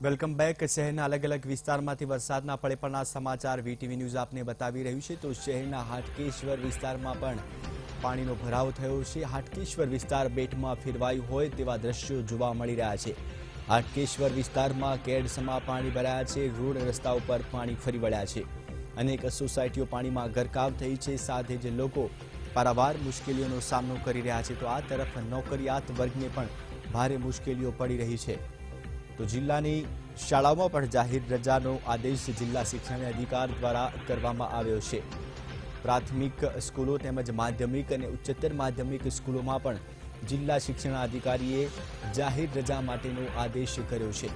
Welcome back. શહેરના અલગ અલગ વિસ્તારમાંથી વરસાદના પડે પડના સમાચાર વીટીવી ન્યૂઝ આપને બતાવી રહ્યું છે। તો શહેરના હાટકેશ્વર વિસ્તારમાં પણ પાણીનો ભરાવ થયો છે। હાટકેશ્વર વિસ્તાર બેટમાં ફેરવાયું હોય તેવા દ્રશ્યો જોવા મળી રહ્યા છે। હાટકેશ્વર વિસ્તારમાં કેડસમાં પાણી ભરાયા છે। રોડ રસ્તા ઉપર પાણી ફરી વળ્યા છે। અનેક સોસાયટીઓ પાણીમાં ગરકાવ થઈ છે। સાથે જ લોકો પારાવાર મુશ્કેલીઓનો સામનો કરી રહ્યા છે। તો આ તરફ નોકરિયાત વર્ગને પણ ભારે મુશ્કેલીઓ પડી રહી છે। તો જિલ્લાની શાળાઓમાં પણ જાહેર રજાનો આદેશ જિલ્લા શિક્ષણ અધિકાર દ્વારા કરવામાં આવ્યો છે। પ્રાથમિક સ્કૂલો તેમજ માધ્યમિક અને ઉચ્ચતર માધ્યમિક સ્કૂલોમાં પણ જિલ્લા શિક્ષણ અધિકારીએ જાહેર રજા માટેનો આદેશ કર્યો છે।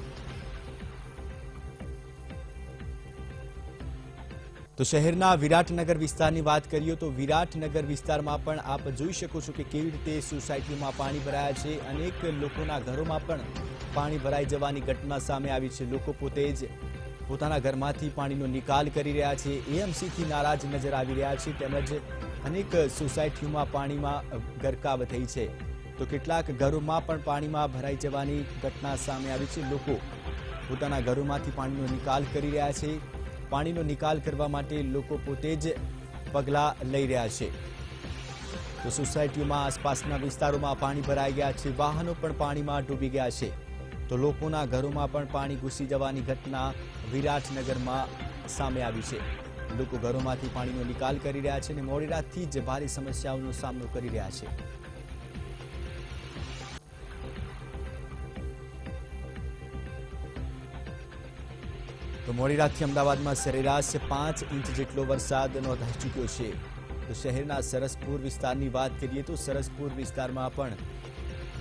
તો શહેરના વિરાટનગર વિસ્તારની વાત કરીએ તો વિરાટનગર વિસ્તારમાં પણ આપ જોઈ શકો છો કે કેવી રીતે સોસાયટીમાં પાણી ભરાયા છે। અનેક લોકોના ઘરોમાં પણ પાણી ભરાઈ જવાની ઘટના સામે આવી છે। લોકો પોતે જ પોતાના ઘરમાંથી પાણીનો નિકાલ કરી રહ્યા છે। એએમસીથી નારાજ નજર આવી રહ્યા છે તેમજ અનેક સોસાયટીઓમાં પાણીમાં ગરકાવ થઈ છે। તો કેટલાક ઘરોમાં પણ પાણીમાં ભરાઈ જવાની ઘટના સામે આવી છે। લોકો પોતાના ઘરોમાંથી પાણીનો નિકાલ કરી રહ્યા છે। પાણીનો નિકાલ કરવા માટે લોકો પોતે જ પગલાં લઈ રહ્યા છે। તો સોસાયટીઓમાં આસપાસના વિસ્તારોમાં પાણી ભરાઈ ગયા છે। વાહનો પણ પાણીમાં ડૂબી ગયા છે। તો લોકોના ઘરોમાં પણ પાણી ઘૂસી જવાની ઘટના વિરાટનગરમાં સામે આવી છે। લોકો ઘરોમાંથી પાણીનો નિકાલ કરી રહ્યા છે અને મોડી રાતથી જ ભારે સમસ્યાઓનો સામનો કરી રહ્યા છે। તો મોડી રાતથી અમદાવાદમાં સરેરાશ 5 ઇંચ જેટલો વરસાદ નોંધાઈ ચૂક્યો છે। તો શહેરના સરસપુર વિસ્તારની વાત કરીએ તો સરસપુર વિસ્તારમાં પણ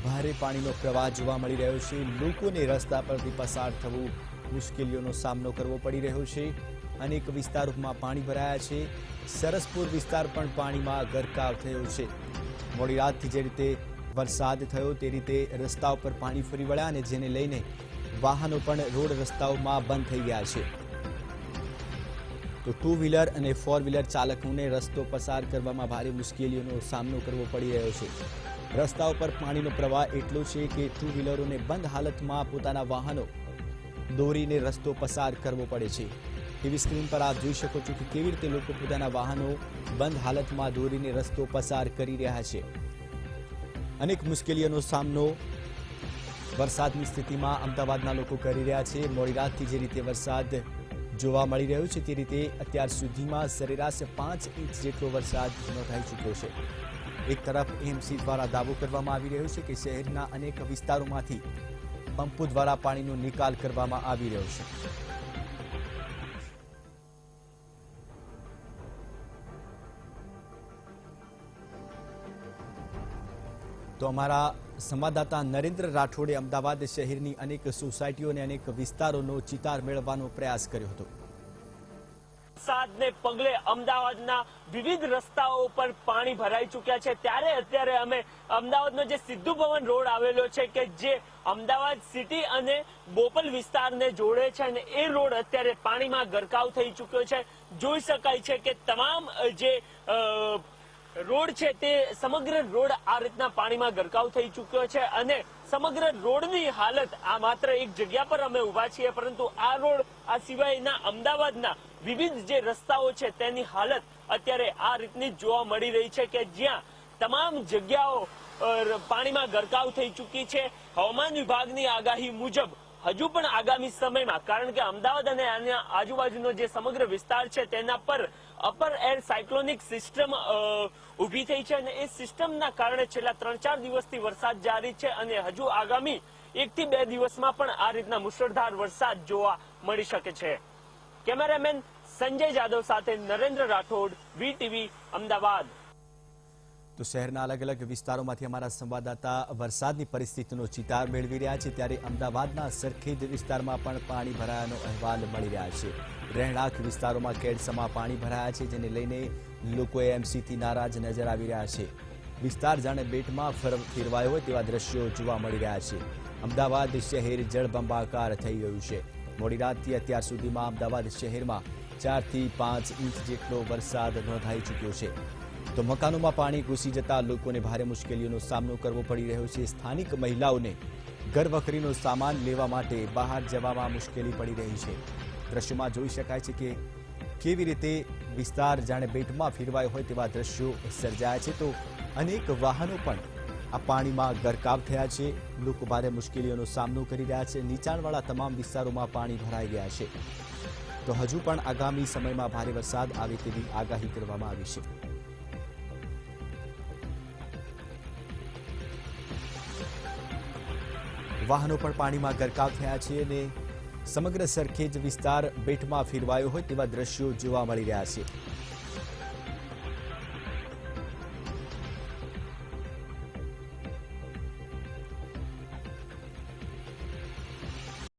ભારે પાણીનો પ્રવાહ જોવા મળી રહ્યો છે। લોકોને રસ્તા પરથી પસાર થવું મુશ્કેલીઓનો સામનો કરવો પડી રહ્યો છે। અનેક વિસ્તારોમાં પાણી ભરાયા છે। સરસપુર વિસ્તાર પણ પાણીમાં ગરકાવ થયો છે। મોડી રાતથી જે રીતે વરસાદ થયો તે રીતે રસ્તા ઉપર પાણી ફરી વળ્યા અને જેને લઈને વાહનો પણ રોડ રસ્તાઓમાં બંધ થઈ ગયા છે। તો 2 વ્હીલર અને 4 વ્હીલર ચાલકોને રસ્તો પસાર કરવામાં ભારે મુશ્કેલીઓનો સામનો કરવો પડી રહ્યો છે। રસ્તા ઉપર પાણીનો પ્રવાહ એટલો છે કે 2 વ્હીલરોને બંધ હાલતમાં પોતાના વાહનો દોરીને રસ્તો પસાર કરવો પડે છે। ટીવી સ્ક્રીન પર આપ જોઈ શકો છો કે કેવી રીતે લોકો પોતાના વાહનો બંધ હાલતમાં દોરીને રસ્તો પસાર કરી રહ્યા છે। અનેક મુશ્કેલીઓનો સામનો વરસાદની સ્થિતિમાં અમદાવાદના લોકો કરી રહ્યા છે। મોડી રાતથી જે રીતે વરસાદ જોવા મળી રહ્યો છે તે રીતે અત્યાર સુધીમાં સરેરાશ 5 ઇંચ જેટલો વરસાદ નોંધાઈ ચૂક્યો છે। એક તરફ એએમસી દ્વારા દાવો કરવામાં આવી રહ્યો છે કે શહેરના અનેક વિસ્તારોમાંથી પંપો દ્વારા પાણીનો નિકાલ કરવામાં આવી રહ્યો છે। તો અમારા સંવાદદાતા નરેન્દ્ર રાઠોડે અમદાવાદ શહેરની અનેક સોસાયટીઓ અને અનેક વિસ્તારોનો ચિતાર મેળવવાનો પ્રયાસ કર્યો હતો। વરસાદને પગલે અમદાવાદના વિવિધ રસ્તાઓ પર પાણી ભરાઈ ચૂક્યા છે। ત્યારે અત્યારે અમે અમદાવાદનો જે સિદ્ધુ ભવન રોડ આવેલો છે કે જે અમદાવાદ સિટી અને બોપલ વિસ્તારને જોડે છે અને એ રોડ અત્યારે પાણીમાં ગરકાવ થઈ ચૂક્યો છે। જોઈ શકાય છે કે તમામ જે રોડ છે તે સમગ્ર રોડ આ રીતના પાણીમાં ગરકાવ થઈ ચૂક્યો છે અને સમગ્ર રોડની હાલત આ માત્ર એક જગ્યા પર અમે ઉભા છીએ પરંતુ આ રોડ આ સિવાયના અમદાવાદના વિવિધ જે રસ્તાઓ છે તેની હાલત અત્યારે આ રીતની જોવા મળી રહી છે કે જ્યાં તમામ જગ્યાઓ પાણીમાં ગરકાવ થઈ ચૂકી છે। હવામાન વિભાગની આગાહી મુજબ હજુ પણ આગામી સમયમાં કારણ કે અમદાવાદ અને આના આજુબાજુનો જે સમગ્ર વિસ્તાર છે તેના પર અપર એર સાયક્લોનિક સિસ્ટમ ઊભી થઈ છે અને એ સિસ્ટમના કારણે છેલ્લા 3-4 દિવસથી વરસાદ જારી છે અને હજુ આગામી 1 થી 2 દિવસમાં પણ આ રીતના મુશળધાર વરસાદ જોવા મળી શકે છે। કેમેરામેન સંજય જાદવ સાથે નરેન્દ્ર રાઠોડ, વીટીવી અમદાવાદ। તો શહેરના અલગ અલગ વિસ્તારોમાંથી અમારા સંવાદદાતા વરસાદની પરિસ્થિતિનો ચિતાર મેળવી રહ્યા છે। ત્યારે અમદાવાદના સરખેજ વિસ્તારમાં પણ પાણી ભરાયાનો અહેવાલ મળી રહ્યા છે। રહેણાંક વિસ્તારોમાં કેડસમાં પાણી ભરાયા છે જેને લઈને લોકો એએમસીથી નારાજ નજર આવી રહ્યા છે। વિસ્તાર જાણે બેટમાં ફેરવાયો હોય તેવા દ્રશ્યો જોવા મળી રહ્યા છે। અમદાવાદ શહેર જળબંબાકાર થઈ ગયું છે। મોડી રાતથી અત્યાર સુધીમાં અમદાવાદ શહેરમાં 4 થી 5 ઇંચ જેટલો વરસાદ નોંધાઈ ચૂક્યો છે। તો મકાનોમાં પાણી ઘૂસી જતા લોકોને ભારે મુશ્કેલીઓનો સામનો કરવો પડી રહ્યો છે। સ્થાનિક મહિલાઓને ઘરવખરીનો સામાન લેવા માટે બહાર જવામાં મુશ્કેલી પડી રહી છે। દ્રશ્યોમાં જોઈ શકાય છે કે કેવી રીતે વિસ્તાર જાણે બેટમાં ફેરવાયો હોય તેવા દ્રશ્યો સર્જાયા છે। તો અનેક વાહનો પણ આ પાણીમાં ગરકાવ થયા છે। લોકો ભારે મુશ્કેલીઓનો સામનો કરી રહ્યા છે। નીચાણવાળા તમામ વિસ્તારોમાં પાણી ભરાઈ ગયા છે। તો હજુ પણ આગામી સમયમાં ભારે વરસાદ આવે તેવી આગાહી કરવામાં આવી છે। વાહનો પણ પાણીમાં ગરકાવ થયા છે અને સમગ્ર સરખેજ વિસ્તાર બેટમાં ફેરવાયો હોય તેવા દ્રશ્યો જોવા મળી રહ્યા છે।